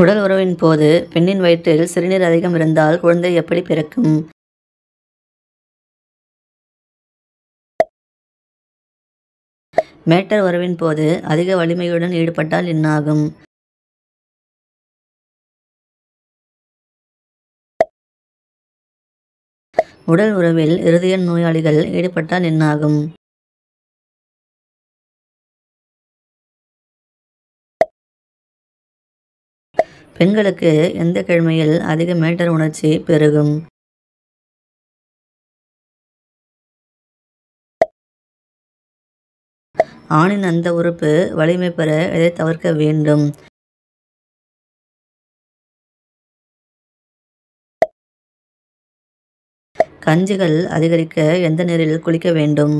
உடல் உறவின் போது பெண்ணின் வயிற்றில் சிறுநீர் அதிகம் இருந்தால் குழந்தை எப்படி பிறக்கும்? மேட்டர் உறவின் போது அதிக வலிமையுடன் ஈடுபட்டால் என்னாகும்? உடல் உறவில் இருதய நோயாளிகள் ஈடுபட்டால் என்னாகும்? பெண்களுக்கு எந்த கிழமையில் அதிக மேட்டர் உணர்ச்சி பெருகும்? ஆணின் அந்த உறுப்பு வலிமை பெற எதை தவிர்க்க வேண்டும்? கஞ்சிகள் அதிகரிக்க எந்த நீரில் குளிக்க வேண்டும்?